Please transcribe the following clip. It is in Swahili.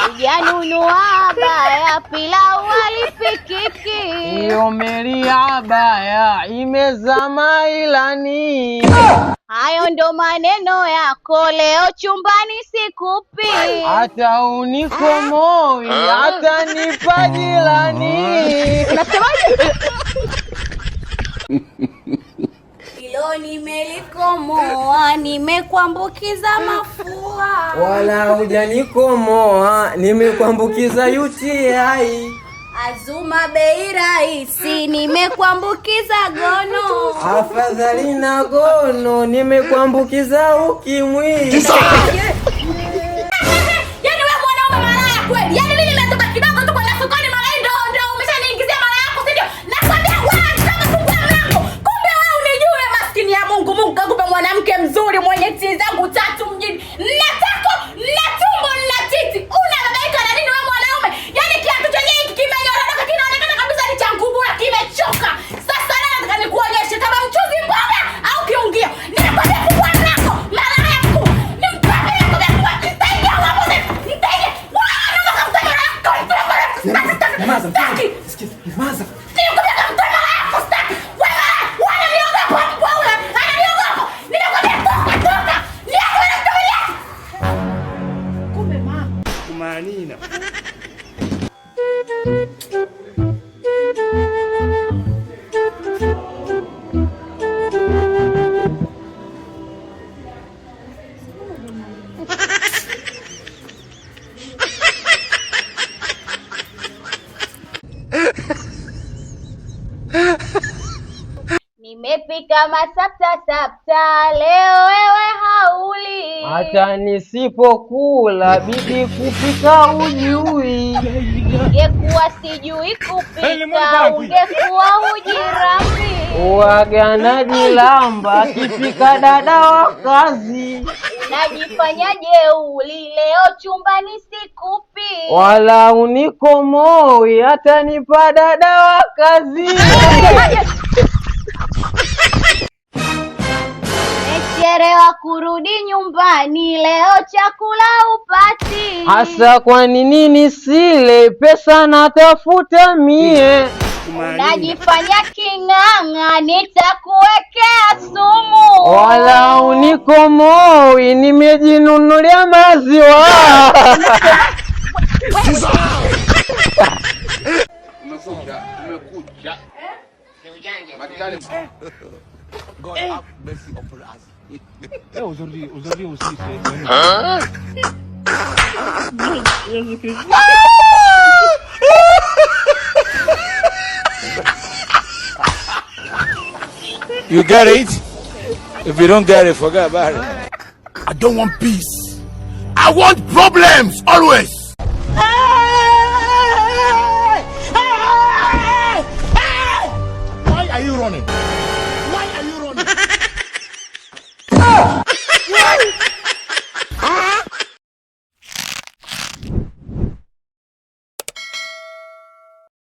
Sijanunua baya, pilau halipikiki. Hiyo meli ya baya imezama ilani. Hayo ndo maneno yako, leo chumbani sikupi. Hata unikomoi, hata nipa jirani. Unasemaje? Hilo nimelikomoa, nimekuambukiza mafua. Wala hujanikomoa, nimekuambukiza UTI. Azuma bei rahisi, nimekuambukiza gono. Afadhali na gono, nimekuambukiza ukimwi. Yaani wewe mwanaume malaya kweli. Yaani mimi nimetoka kidogo tu kwenda sokoni mara ndio umeshaniingizia mara yako, si ndio? Nakwambia wewe unataka kufungua mlango. Kumbe wewe unijue maskini ya Mungu. Mungu kakupa mwanamke mzuri mwenye titi zangu 3 mjini. Nataka na tumbo na titi. Unababaika na nini wewe mwanaume? Yaani kiatu chenyewe hiki kimenyoroka, kinaonekana kabisa ni cha ngubura, kimechoka. Sasa nataka nikuonyeshe kama mchuzi mboga au kiungio. Ninakwambia fungua mlango. Mara yako. Kumanina. Nimepika masapta leo wewe hauli. Hata nisipokula bidi kupika ujui. Ungekuwa sijui kupika, ungekuwa hujirami. Uwaga najilamba kipika dada wa kazi. Najifanya jeuli, leo chumbani sikupi. Wala unikomoi, hata nipa dada wa kazi. Chelewa kurudi nyumbani, leo chakula upati. Hasa kwa nini nisile, pesa natafuta mie. Unajifanya king'ang'a, nitakuwekea sumu. Wala unikomoi, nimejinunulia maziwa. Umekuja. God have mercy upon us. Aujourd'hui aussi c'est. You get it? If you don't get it, forget about it. I don't want peace. I want problems always. Why are you running? Why are you running?